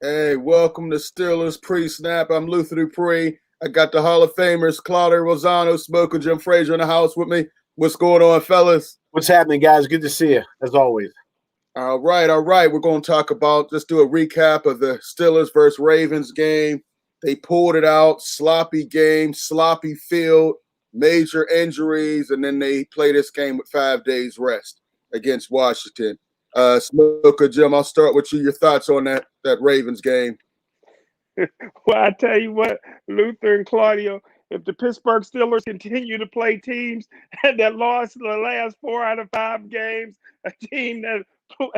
Hey, welcome to Steelers Pre-Snap. I'm Luther Dupree. I got the Hall of Famers, Claudio Rosano, Smokin Jim Frazier in the house with me. What's going on, fellas? What's happening, guys? Good to see you, as always. All right. We're going to talk about, just do a recap of the Steelers versus Ravens game. They pulled it out, sloppy game, sloppy field, major injuries, and then they play this game with 5 days rest against Washington. Smoker Jim, I'll start with you. Your thoughts on that Ravens game? Well, I tell you what, Luther and Claudio, if the Pittsburgh Steelers continue to play teams that lost the last 4 out of 5 games, a team that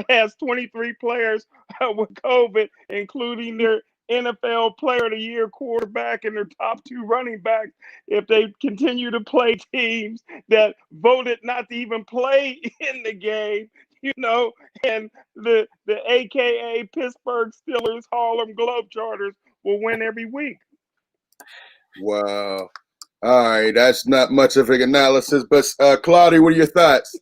has 23 players with COVID, including their NFL Player of the Year quarterback and their top two running backs, if they continue to play teams that voted not to even play in the game, you know, and the AKA Pittsburgh Steelers Harlem Globetrotters will win every week. Wow. All right, that's not much of an analysis, but Claudia, what are your thoughts?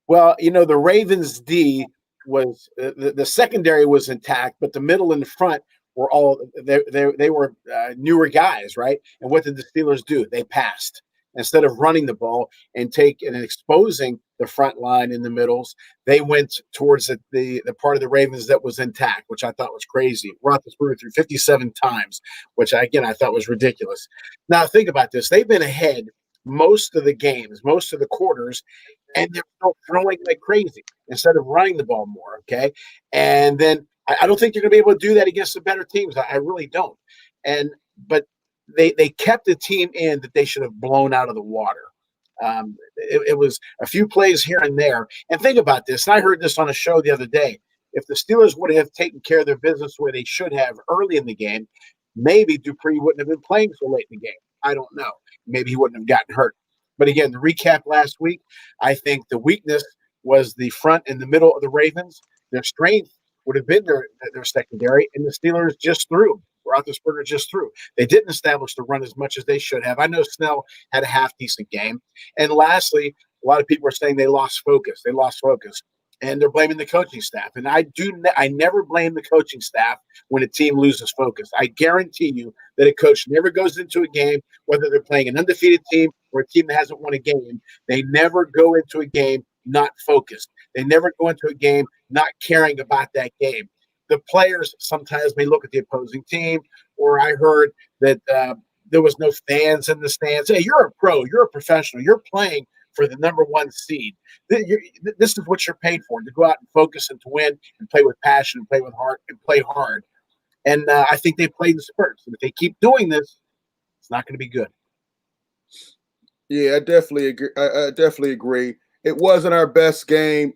Well, the Ravens D was the secondary was intact, but the middle and the front were all they were newer guys, right? And what did the Steelers do? They passed instead of running the ball and exposing the front line in the middles. They went towards the part of the Ravens that was intact, which I thought was crazy. Roethlisberger threw 57 times, which I thought was ridiculous. Now think about this: they've been ahead most of the games, most of the quarters, and they're still throwing like crazy instead of running the ball more. Okay, and then I don't think you're going to be able to do that against the better teams. I really don't. But they kept the team in that they should have blown out of the water. It was a few plays here and there. And think about this. And I heard this on a show the other day. If the Steelers would have taken care of their business where they should have early in the game, maybe Dupree wouldn't have been playing so late in the game. I don't know. Maybe he wouldn't have gotten hurt. But again, the recap last week, I think the weakness was the front and the middle of the Ravens. Their strength would have been their secondary, and the Steelers just threw. Roethlisberger just threw. They didn't establish the run as much as they should have. I know Snell had a half-decent game. And lastly, a lot of people are saying they lost focus. They lost focus. And they're blaming the coaching staff. And I never blame the coaching staff when a team loses focus. I guarantee you that a coach never goes into a game, whether they're playing an undefeated team or a team that hasn't won a game, they never go into a game not focused. They never go into a game not caring about that game. The players sometimes may look at the opposing team, or I heard that there was no fans in the stands. Hey, you're a pro. You're a professional. You're playing for the number one seed. This is what you're paid for, to go out and focus and to win and play with passion and play with heart and play hard. And I think they played in spurts. And if they keep doing this, it's not going to be good. Yeah, I definitely agree. I definitely agree. It wasn't our best game.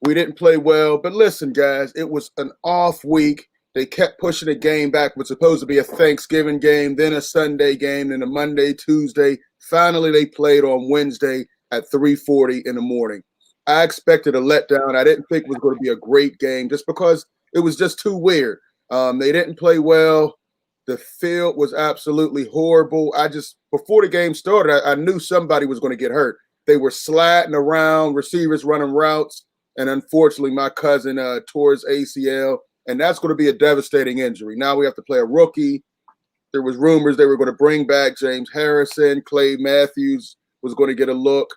We didn't play well. But listen, guys, it was an off week. They kept pushing the game back. It was supposed to be a Thanksgiving game, then a Sunday game, then a Monday, Tuesday. Finally, they played on Wednesday at 3:40 in the morning. I expected a letdown. I didn't think it was going to be a great game just because it was just too weird. They didn't play well. The field was absolutely horrible. Before the game started, I knew somebody was going to get hurt. They were slatting around, receivers running routes, and unfortunately, my cousin tore his ACL, and that's going to be a devastating injury. Now we have to play a rookie. There was rumors they were going to bring back James Harrison. Clay Matthews was going to get a look.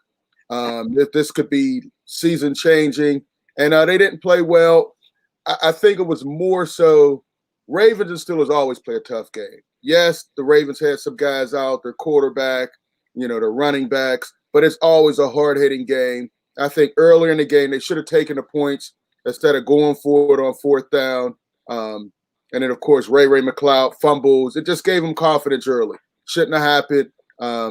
This could be season changing, and they didn't play well. I think it was more so Ravens and Steelers always play a tough game. Yes, the Ravens had some guys out, their quarterback, their running backs, but it's always a hard-hitting game. I think earlier in the game they should have taken the points instead of going for it on fourth down. And then, of course, Ray McLeod fumbles. It just gave them confidence early. Shouldn't have happened. I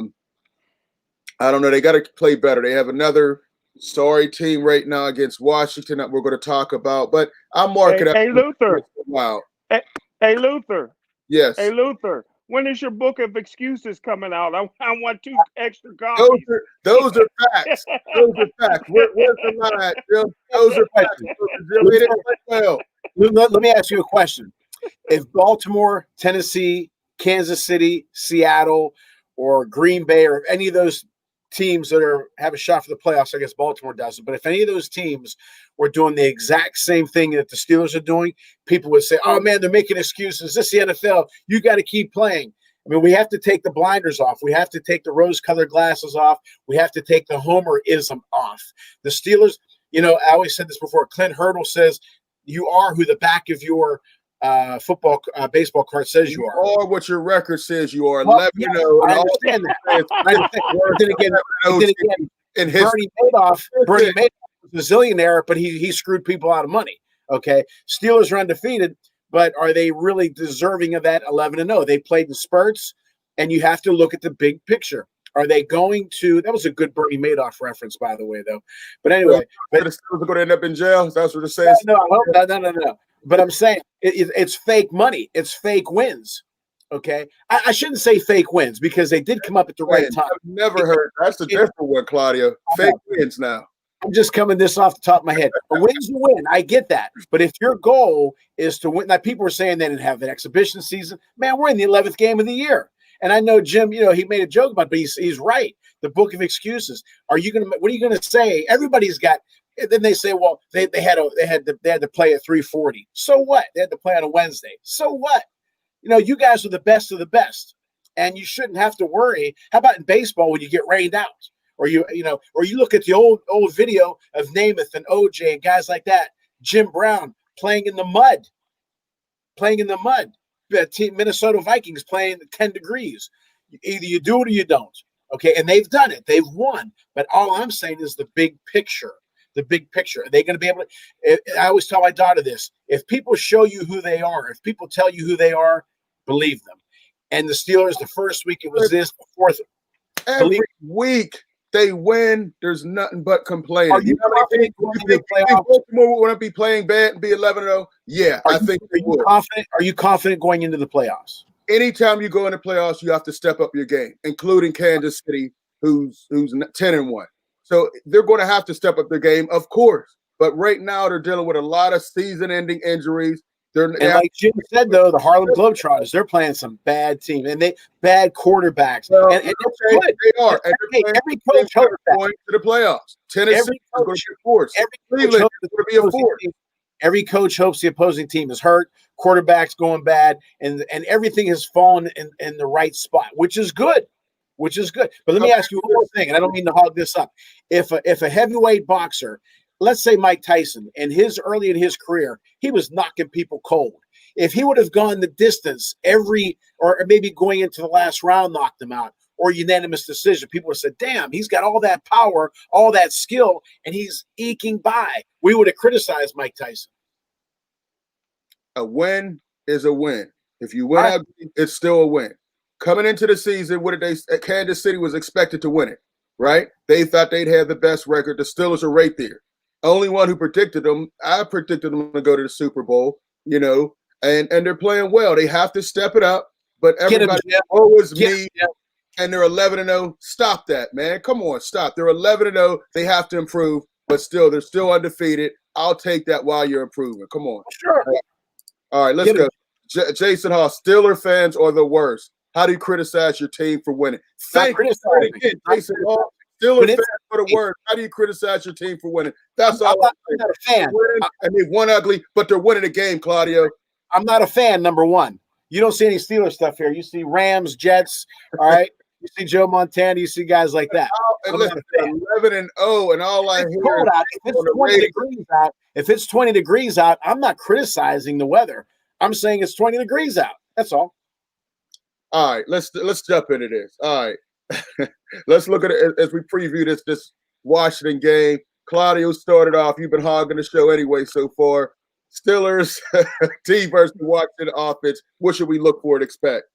don't know. They got to play better. They have another sorry team right now against Washington that we're going to talk about. But I'll mark it up. Hey, Luther. Wow. Hey, Luther. Yes. Hey, Luther. When is your book of excuses coming out? I want 2 extra copies. Those are facts. Those are facts. Where's the line, Jim? Those are facts. Let me ask you a question. If Baltimore, Tennessee, Kansas City, Seattle, or Green Bay, or any of those teams that have a shot for the playoffs, I guess Baltimore doesn't. But if any of those teams were doing the exact same thing that the Steelers are doing, people would say, "Oh man, they're making excuses. This is the NFL. You got to keep playing." I mean, we have to take the blinders off. We have to take the rose-colored glasses off. We have to take the homerism off. The Steelers, I always said this before. Clint Hurdle says, "You are who the back of your baseball card says you are." Or what your record says you are. Well, 11-0. yeah, I understand that. Then again, Bernie Madoff was a zillionaire, but he screwed people out of money. Okay, Steelers are undefeated, but are they really deserving of that 11-0? They played in spurts, and you have to look at the big picture. Are they going to? That was a good Bernie Madoff reference, by the way, though. But anyway, the Steelers are going to end up in jail. That's what it says. No. But I'm saying it's fake money. It's fake wins. Okay, I shouldn't say fake wins because they did come up at the right time. I've never heard. That's a different one, Claudio. Fake wins now. I'm just coming this off the top of my head. A win's a win. I get that. But if your goal is to win, like people were saying they didn't have an exhibition season. Man, we're in the 11th game of the year. And I know Jim, he made a joke about it, but he's right. The book of excuses. What are you going to say? Everybody's got. Then they say, well, they had to play at 3:40. So what? They had to play on a Wednesday. So what? You guys are the best of the best, and you shouldn't have to worry. How about in baseball when you get rained out, or you look at the old video of Namath and OJ and guys like that, Jim Brown playing in the mud. Minnesota Vikings playing at 10 degrees. Either you do it or you don't. Okay, and they've done it. They've won. But all I'm saying is the big picture. The big picture. Are they going to be able to? I always tell my daughter this: if people show you who they are, if people tell you who they are, believe them. And the Steelers, the first week it was this, the fourth. Every week they win. There's nothing but complaining. Are you confident Baltimore would be playing bad and be 11-0? Yeah, I think. Are you confident going into the playoffs? Anytime you go into playoffs, you have to step up your game, including Kansas City, who's 10-1. So they're going to have to step up their game, of course. But right now they're dealing with a lot of season-ending injuries. Like Jim said, though, the Harlem Globetrotters, they're playing some bad teams and bad quarterbacks. Well, and they are. And every coach hopes going to the playoffs. Tennessee is going to be a force. Cleveland is going to be a force. Every coach hopes the opposing team is hurt, quarterback's going bad, and everything has fallen in the right spot, which is good. But let me ask you one more thing, and I don't mean to hog this up. If a heavyweight boxer, let's say Mike Tyson, early in his career, he was knocking people cold. If he would have gone the distance or maybe going into the last round, knocked them out, or unanimous decision, people would have said, damn, he's got all that power, all that skill, and he's eking by. We would have criticized Mike Tyson. A win is a win. If you win out, it's still a win. Coming into the season, Kansas City was expected to win it, right? They thought they'd have the best record. The Steelers are right there. Only one who predicted them, I predicted them to go to the Super Bowl, and they're playing well. They have to step it up, but everybody always me, and they're 11-0. Stop that, man. Come on, stop. They're 11-0. They have to improve, but still, they're still undefeated. I'll take that while you're improving. Come on. Sure. All right, let's go. Jason Hall, Steeler fans are the worst. How do you criticize your team for winning? Thank you again, Jason Hall. Steelers fans are the worst. How do you criticize your team for winning? That's all. I'm not a fan. And they won ugly, but they're winning the game, Claudio. I'm not a fan, number one. You don't see any Steelers stuff here. You see Rams, Jets, all right? You see Joe Montana. You see guys like that. And listen, 11-0, and all I hear if it's 20 degrees out, I'm not criticizing the weather. I'm saying it's 20 degrees out. That's all. All right, let's jump into this. All right, let's look at it as we preview this Washington game. Claudio started off. You've been hogging the show anyway so far. Steelers team versus the Washington offense. What should we look for and expect?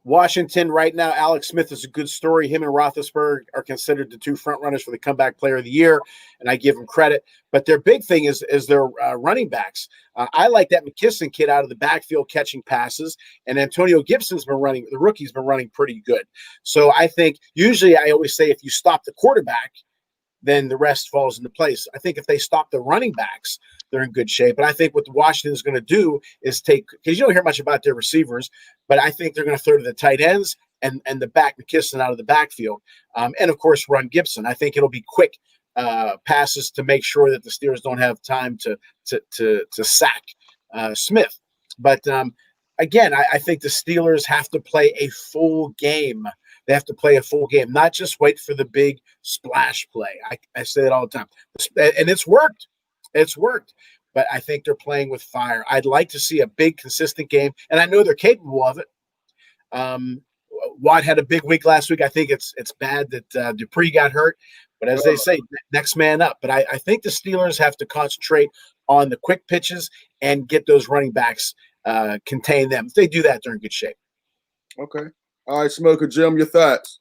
Washington right now, Alex Smith is a good story. Him and Roethlisberger are considered the two front runners for the comeback player of the year, and I give them credit. But their big thing is their running backs. I like that McKisson kid out of the backfield catching passes, and Antonio Gibson's been running. The rookie's been running pretty good. So I think usually I always say if you stop the quarterback, then the rest falls into place. I think if they stop the running backs, they're in good shape. But I think what Washington is going to do is because you don't hear much about their receivers, but I think they're going to throw to the tight ends and the back McKisson out of the backfield, and of course run Gibson. I think it'll be quick passes to make sure that the Steelers don't have time to sack Smith. But again, I think the Steelers have to play a full game. They have to play a full game, not just wait for the big splash play. I say that all the time, and it's worked. It's worked. But I think they're playing with fire. I'd like to see a big, consistent game, and I know they're capable of it. Watt had a big week last week. I think it's bad that Dupree got hurt, but as they say, next man up. But I think the Steelers have to concentrate on the quick pitches and get those running backs, contain them. If they do that, they're in good shape. Okay. All right, Smokin Jim, your thoughts?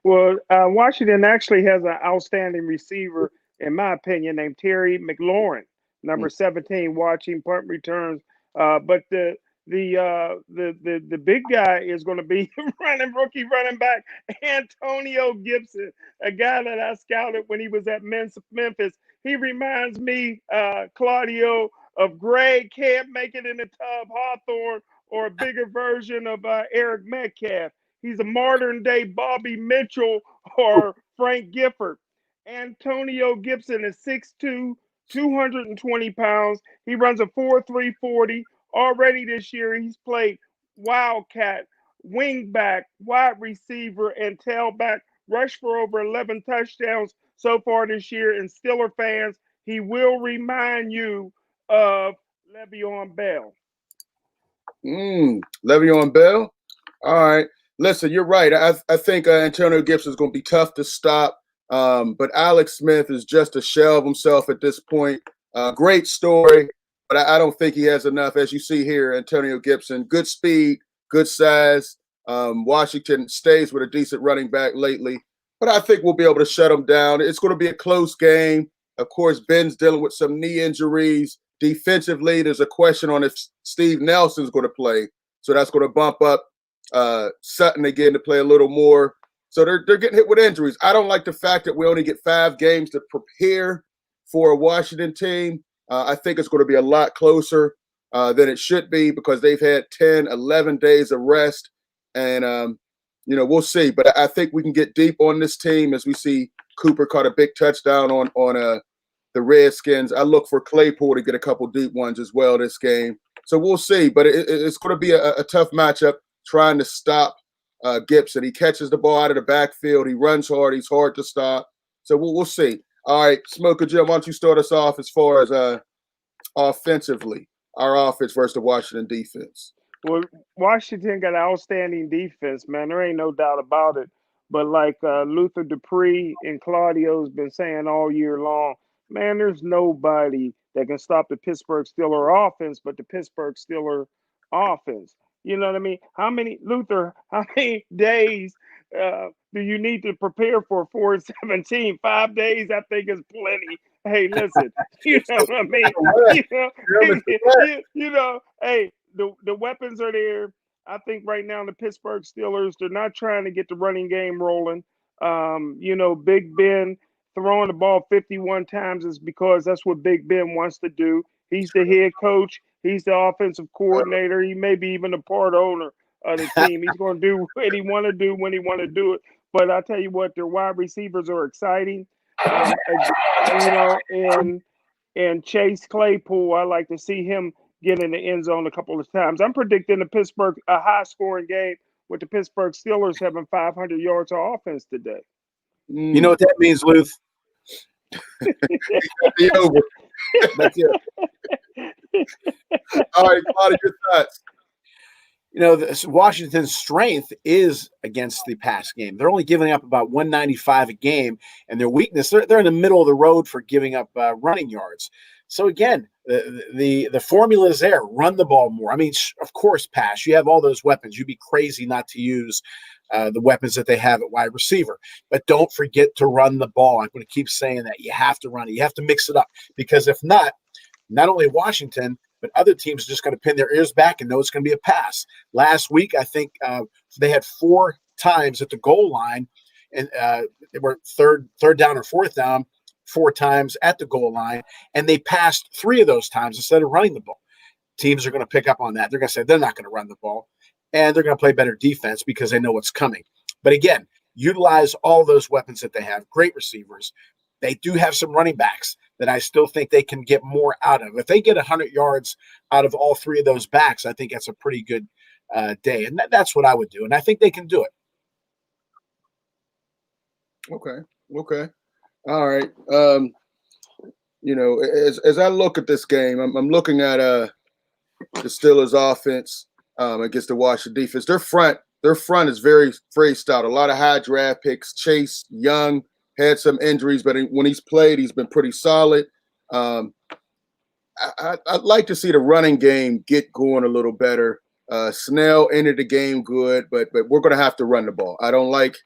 Well, Washington actually has an outstanding receiver, in my opinion, named Terry McLaurin, number 17, watching punt returns. But the big guy is going to be rookie running back Antonio Gibson, a guy that I scouted when he was at Memphis. He reminds me, Claudio, of Greg Can't Make It in the Tub Hawthorne, or a bigger version of Eric Metcalf. He's a modern day Bobby Mitchell or Frank Gifford. Antonio Gibson is 6'2", 220 pounds. He runs a 4.3 40. Already this year, he's played wildcat, wingback, wide receiver, and tailback. Rushed for over 11 touchdowns so far this year. And Steeler fans, he will remind you of Le'Veon Bell. Le'Veon Bell? All right. Listen, you're right. I think Antonio Gibson is going to be tough to stop. But Alex Smith is just a shell of himself at this point. Great story, but I don't think he has enough. As you see here, Antonio Gibson, good speed, good size. Washington stays with a decent running back lately, but I think we'll be able to shut him down. It's going to be a close game. Of course, Ben's dealing with some knee injuries. Defensively, there's a question on if Steve Nelson's going to play. So that's going to bump up Sutton again to play a little more. So they're getting hit with injuries. I don't like the fact that we only get 5 games to prepare for a Washington team. I think it's going to be a lot closer than it should be because they've had 10, 11 days of rest. And, we'll see. But I think we can get deep on this team as we see Cooper caught a big touchdown on the Redskins. I look for Claypool to get a couple deep ones as well this game. So we'll see. But it's going to be a tough matchup trying to stop Gibson. He catches the ball out of the backfield. He runs hard. He's hard to stop. So we'll see. All right, Smokin Jim, why don't you start us off as far as offensively, our offense versus the Washington defense? Well, Washington got an outstanding defense, man. There ain't no doubt about it. But like Luther Dupree and Claudio's been saying all year long, man, there's nobody that can stop the Pittsburgh Steelers offense but the Pittsburgh Steelers offense. You know what I mean? How many days do you need to prepare for 4-17? 5 days, I think, is plenty. Hey, listen, you know what I mean? Hey, the weapons are there. I think right now the Pittsburgh Steelers, they're not trying to get the running game rolling. Big Ben throwing the ball 51 times is because that's what Big Ben wants to do. He's the head coach. He's the offensive coordinator. He may be even a part owner of the team. He's going to do what he want to do when he want to do it. But I tell you what, their wide receivers are exciting. And Chase Claypool, I like to see him get in the end zone a couple of times. I'm predicting a high-scoring game with the Pittsburgh Steelers having 500 yards of offense today. You know what that means, Luth? Be over. That's it. All right, Claudio, your thoughts. Washington's strength is against the pass game. They're only giving up about 195 a game, and their weakness, they're in the middle of the road for giving up running yards. So again, the formula is there. Run the ball more. I mean, of course, pass. You have all those weapons. You'd be crazy not to use the weapons that they have at wide receiver. But don't forget to run the ball. I'm going to keep saying that. You have to run it. You have to mix it up. Because if not only Washington, but other teams are just going to pin their ears back and know it's going to be a pass. Last week, I think they had 4 times at the goal line, and they were third down or fourth down, 4 times at the goal line, and they passed 3 of those times instead of running the ball. Teams are going to pick up on that. They're going to say they're not going to run the ball. and they're going to play better defense because they know what's coming. But again, utilize all those weapons that they have. Great receivers. They do have some running backs that I still think they can get more out of. If they get 100 yards out of all three of those backs, I think that's a pretty good day. And that's what I would do. And I think they can do it. Okay. All right. As I look at this game, I'm looking at the Steelers offense against the Washington defense. Their front is very, very stout. A lot of high draft picks. Chase Young had some injuries, but when he's played, he's been pretty solid. I'd like to see the running game get going a little better. Snell ended the game good, but we're going to have to run the ball. I don't like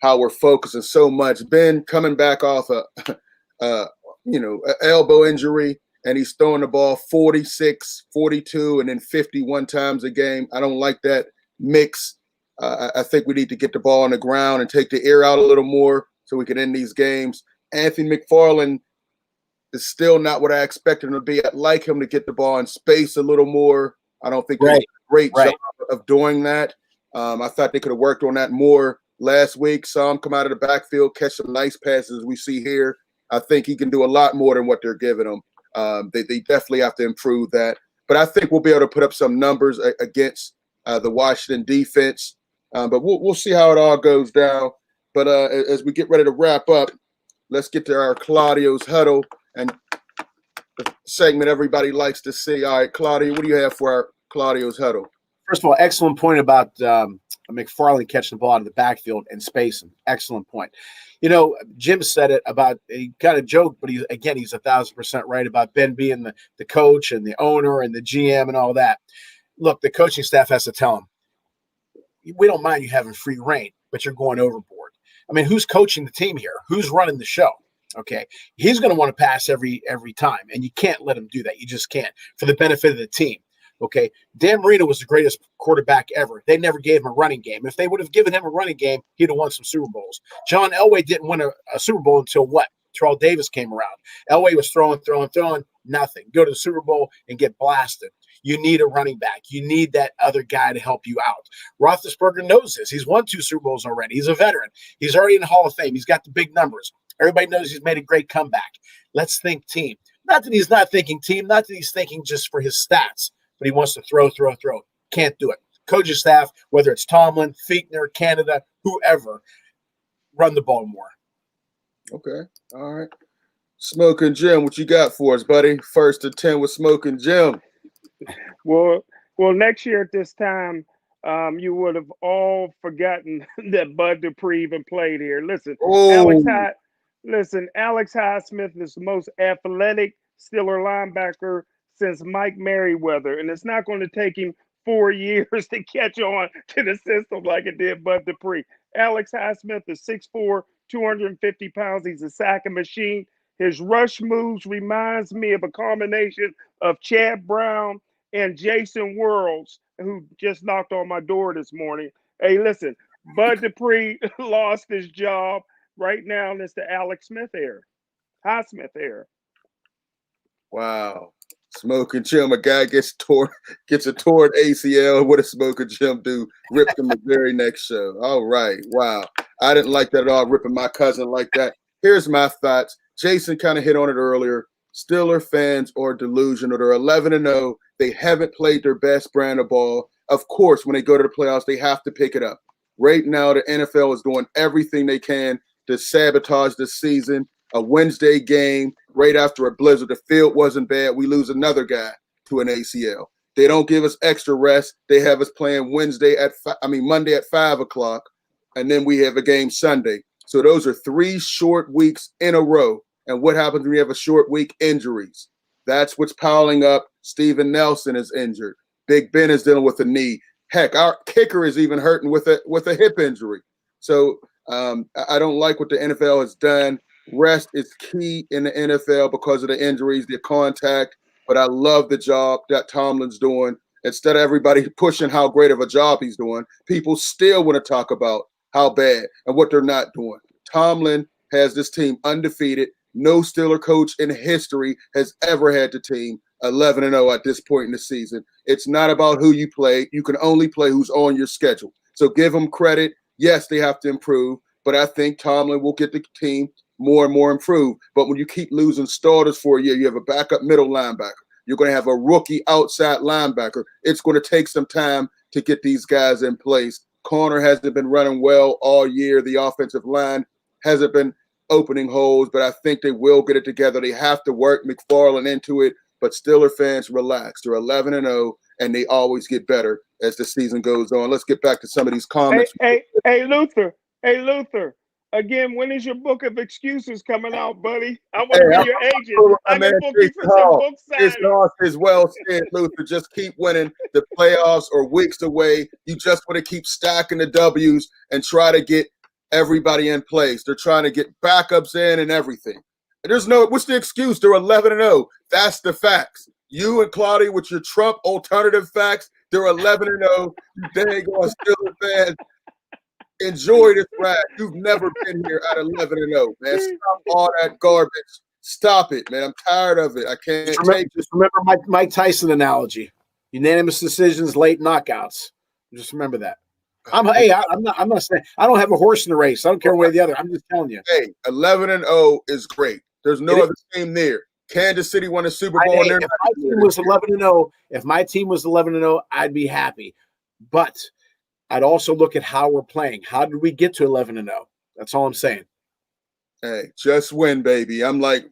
how we're focusing so much. Ben coming back off an elbow injury, and he's throwing the ball 46, 42, and then 51 times a game. I don't like that mix. I think we need to get the ball on the ground and take the air out a little more so we can end these games. Anthony McFarland is still not what I expected him to be. I'd like him to get the ball in space a little more. I don't think they did a great job of doing that. I thought they could have worked on that more last week. Saw him come out of the backfield, catch some nice passes we see here. I think he can do a lot more than what they're giving him. They definitely have to improve that. But I think we'll be able to put up some numbers against the Washington defense. But we'll see how it all goes down. But as we get ready to wrap up, let's get to our Claudio's Huddle and the segment everybody likes to see. All right, Claudio, what do you have for our Claudio's Huddle? First of all, excellent point about McFarland catching the ball out of the backfield and spacing. Excellent point. Jim said it about, he kind of joked, but he's 1,000% right about Ben being the coach and the owner and the GM and all that. Look, the coaching staff has to tell him, we don't mind you having free reign, but you're going overboard. I mean, who's coaching the team here? Who's running the show? Okay. He's going to want to pass every time, and you can't let him do that. You just can't, for the benefit of the team. Okay. Dan Marino was the greatest quarterback ever. They never gave him a running game. If they would have given him a running game, he'd have won some Super Bowls. John Elway didn't win a Super Bowl until what? Terrell Davis came around. Elway was throwing, nothing. Go to the Super Bowl and get blasted. You need a running back. You need that other guy to help you out. Roethlisberger knows this. He's won 2 Super Bowls already. He's a veteran. He's already in the Hall of Fame. He's got the big numbers. Everybody knows he's made a great comeback. Let's think team. Not that he's not thinking team, not that he's thinking just for his stats, but he wants to throw. Can't do it. Coaching staff, whether it's Tomlin, Fichtner, Canada, whoever, run the ball more. Okay. All right. Smokin Jim, what you got for us, buddy? 1st to 10 with Smokin Jim. Well, next year at this time, you would have all forgotten that Bud Dupree even played here. Listen, Alex Highsmith is the most athletic Steeler linebacker since Mike Merriweather, and it's not going to take him 4 years to catch on to the system like it did Bud Dupree. Alex Highsmith is 6'4", 250 pounds. He's a sacking machine. His rush moves reminds me of a combination of Chad Brown and Jason Worlds, who just knocked on my door this morning. Hey, listen, Bud Dupree lost his job. Right now, it's the Alex Smith era, Highsmith era. Wow. Smokin Jim, a guy gets a torn ACL. What does Smokin Jim do? Rip him the very next show. All right. Wow. I didn't like that at all, ripping my cousin like that. Here's my thoughts. Jason kind of hit on it earlier. Steeler fans are delusional. They're 11-0. They haven't played their best brand of ball. Of course, when they go to the playoffs, they have to pick it up. Right now, the NFL is doing everything they can to sabotage this season. A Wednesday game right after a blizzard. The field wasn't bad. We lose another guy to an ACL. They don't give us extra rest. They have us playing Monday at 5 o'clock, and then we have a game Sunday. So those are 3 short weeks in a row. And what happens when you have a short week? Injuries. That's what's piling up. Steven Nelson is injured. Big Ben is dealing with a knee. Heck, our kicker is even hurting with a hip injury. So I don't like what the NFL has done. Rest is key in the NFL because of the injuries, the contact. But I love the job that Tomlin's doing. Instead of everybody pushing how great of a job he's doing, people still want to talk about how bad and what they're not doing. Tomlin has this team undefeated. No Steeler coach in history has ever had the team 11-0 at this point in the season. It's not about who you play. You can only play who's on your schedule. So give them credit. Yes, they have to improve, but I think Tomlin will get the team more and more improved. But when you keep losing starters for a year, you have a backup middle linebacker. You're going to have a rookie outside linebacker. It's going to take some time to get these guys in place. Corner hasn't been running well all year. The offensive line hasn't been opening holes, but I think they will get it together. They have to work McFarland into it, but Steeler fans, relax. They're 11-0, and they always get better as the season goes on. Let's get back to some of these comments. Hey, Luther. Hey, Luther. Again, when is your book of excuses coming out, buddy? I want to be your agent. I can book you for some book It's signing. off as well said, Luther. Just keep winning. The playoffs are weeks away. You just want to keep stacking the W's and try to get everybody in place. They're trying to get backups in and everything. What's the excuse? They're 11-0. That's the facts. You and Claudio with your Trump alternative facts, they're 11-0. You dang on Steelers fans. Enjoy this ride. You've never been here at 11-0, man. Stop all that garbage. Stop it, man. I'm tired of it. I can't just remember Mike Tyson analogy. Unanimous decisions, late knockouts. Just remember that. I'm not saying I don't have a horse in the race. I don't care one way or the other. I'm just telling you. Hey, 11-0 is great. There's no other team there. Kansas City won a Super Bowl. If my team was 11-0, I'd be happy. But I'd also look at how we're playing. How did we get to 11-0? That's all I'm saying. Hey, just win, baby. I'm like,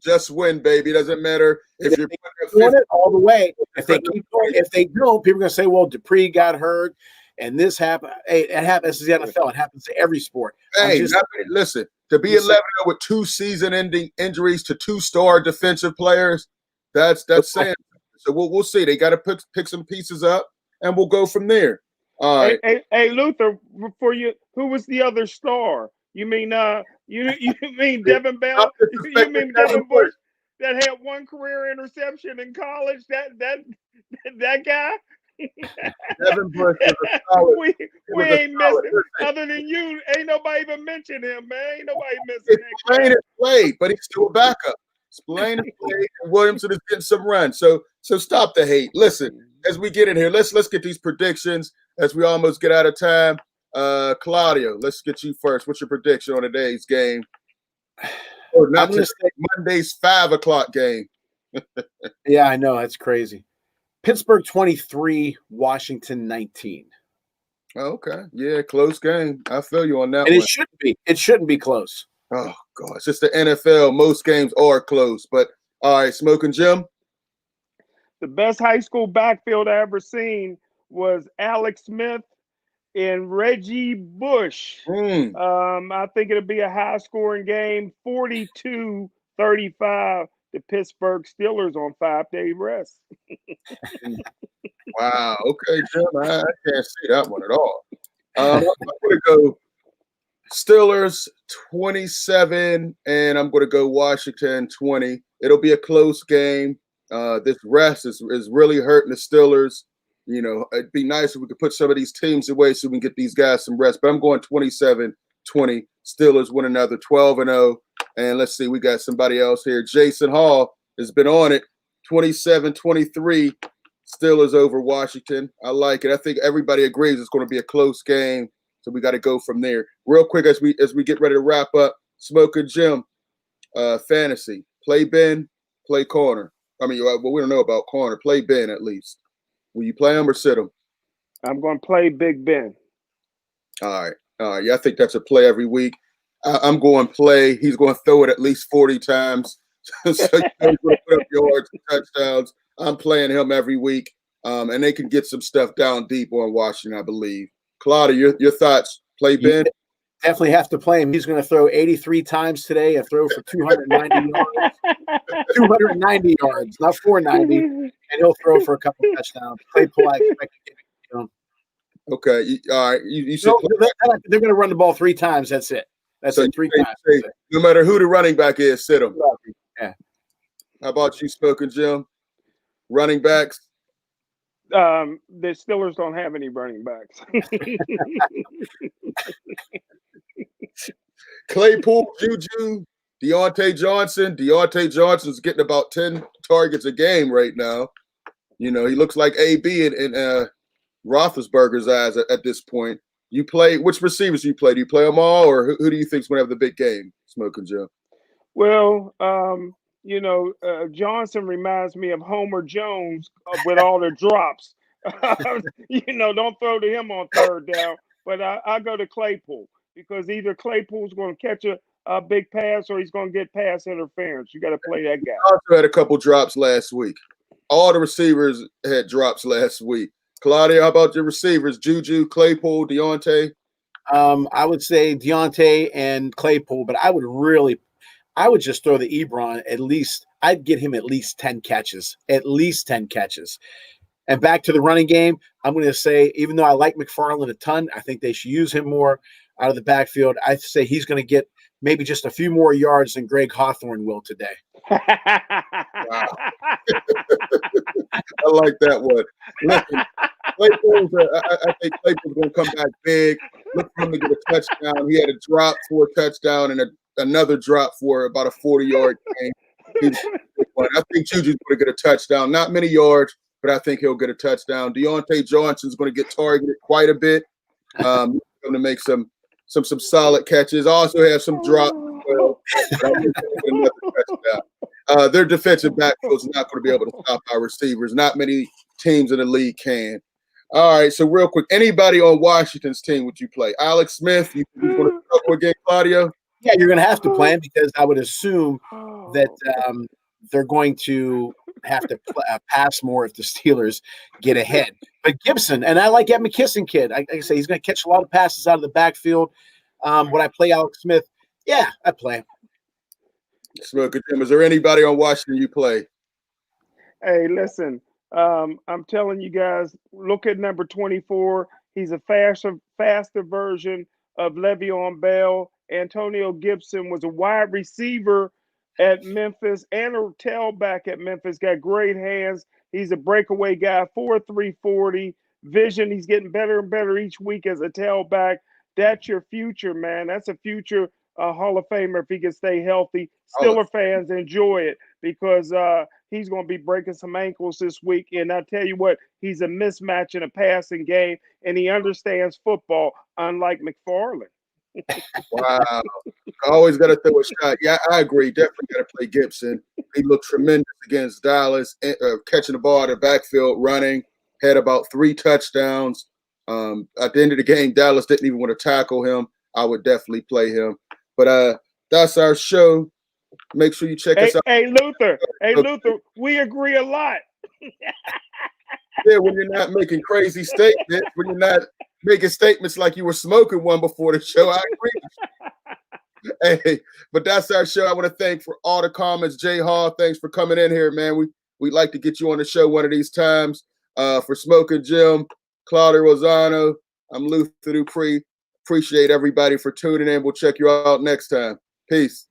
just win, baby. Doesn't matter if you're doing it all the way. If they keep going, if they don't, people are going to say, well, Dupree got hurt and this happened. Hey, it happens to the NFL. It happens to every sport. Hey, listen, to be 11-0 with 2 season-ending injuries to 2-star defensive players, that's saying. So we'll see. They got to pick some pieces up, and we'll go from there. All right. Hey, Luther, for you, who was the other star? You mean you mean Devin Bell? You mean Devin Bush that had 1 career interception in college? That guy? Devin Bush is a solid. We ain't missing other than you. Ain't nobody even mention him, man. Ain't nobody missing that guy. Spillane is played, but he's still a backup. Spillane is played, and Williamson is getting some run. So stop the hate. Listen, as we get in here, let's get these predictions as we almost get out of time. Claudio, let's get you first. What's your prediction on today's game? Or not today, Monday's 5:00 game. Yeah, I know. That's crazy. Pittsburgh 23, Washington 19. Okay. Yeah, close game. I feel you on that and one. It shouldn't be. It shouldn't be close. Oh, God. It's just the NFL. Most games are close. But, all right, Smokin Jim. The best high school backfield I ever seen was Alex Smith and Reggie Bush. I think it'll be a high-scoring game, 42-35. The Pittsburgh Steelers on 5-day rest. Wow. Okay, Jim. I can't see that one at all. I'm going to go Steelers 27, and I'm going to go Washington 20. It'll be a close game. This rest is really hurting the Steelers. You know, it'd be nice if we could put some of these teams away so we can get these guys some rest. But I'm going 27-20. Steelers win another 12-0. And let's see, we got somebody else here. Jason Hall has been on it. 27-23. Steelers over Washington. I like it. I think everybody agrees it's going to be a close game. So we got to go from there. Real quick as we get ready to wrap up, Smokin Jim, fantasy. Play Ben, play corner. I mean, well, we don't know about corner. Play Ben at least. Will you play him or sit him? I'm going to play Big Ben. All right. Yeah, I think that's a play every week. I'm going play. He's going to throw it at least 40 times. So he's going to put up yards and touchdowns. I'm playing him every week. And they can get some stuff down deep on Washington, I believe. Claudio, your thoughts? Play Ben? Definitely have to play him. He's going to throw 83 times today and throw for 290 yards. 290 yards, not 490. And he'll throw for a couple of touchdowns. Play polite. Okay. All right. You should they're going to run the ball 3 times. That's it. That's it. 3 times. No matter who the running back is, sit him. Yeah. How about you, Smokin Jim? Running backs? The Steelers don't have any running backs. Claypool, Juju, Deontay Johnson. Deontay Johnson's getting about 10 targets a game right now. You know, he looks like AB in Roethlisberger's eyes at this point. You play which receivers do you play? Do you play them all, or who do you think's going to have the big game? Smokin Jim. Well, Johnson reminds me of Homer Jones with all the drops. Don't throw to him on third down. But I go to Claypool because either Claypool's going to catch a big pass or he's going to get pass interference. You got to play that guy. Also had a couple drops last week. All the receivers had drops last week. Claudio, how about your receivers? Juju, Claypool, Deontay? I would say Deontay and Claypool, but I would just throw the Ebron at least. I'd get him at least 10 catches. At least 10 catches. And back to the running game, I'm going to say, even though I like McFarland a ton, I think they should use him more out of the backfield. I say he's going to get maybe just a few more yards than Greg Hawthorne will today. Wow. I like that one. Listen, I think Claypool's going to come back big. Look for him to get a touchdown. He had a drop for a touchdown and another drop for about a 40-yard game. I think Juju's going to get a touchdown. Not many yards, but I think he'll get a touchdown. Deontay Johnson's going to get targeted quite a bit. Going to make some solid catches. Also have some drops. Their defensive backfield is not going to be able to stop our receivers. Not many teams in the league can. All right, so real quick, anybody on Washington's team would you play? Alex Smith, you going to struggle again, Claudio? Yeah, you're going to have to play him because I would assume that they're going to have to pass more if the Steelers get ahead. But Gibson, and I like that McKisson kid. I say he's going to catch a lot of passes out of the backfield. Would I play Alex Smith? Yeah, I play him. Smokin Jim, is there anybody on Washington you play? Hey, listen, I'm telling you guys, look at number 24. He's a faster version of Le'Veon Bell. Antonio Gibson was a wide receiver at Memphis and a tailback at Memphis. Got great hands. He's a breakaway guy, 4.3 40. Vision, he's getting better and better each week as a tailback. That's your future, man. That's a future Hall of Famer if he can stay healthy. Steeler fans enjoy it because he's going to be breaking some ankles this week. And I tell you what, he's a mismatch in a passing game, and he understands football, unlike McFarland. Wow. Always got to throw a shot. Yeah, I agree. Definitely got to play Gibson. He looked tremendous against Dallas, catching the ball out of the backfield, running, had about 3 touchdowns. At the end of the game, Dallas didn't even want to tackle him. I would definitely play him. But that's our show. Make sure you check us out. Hey, Luther, we agree a lot. Yeah, when you're not making crazy statements, when you're not making statements like you were smoking one before the show, I agree. Hey, but that's our show. I want to thank for all the comments. Jay Hall, thanks for coming in here, man. We'd like to get you on the show one of these times. For Smokin Jim, Claudio Rosano, I'm Luther Dupree. Appreciate everybody for tuning in. We'll check you out next time. Peace.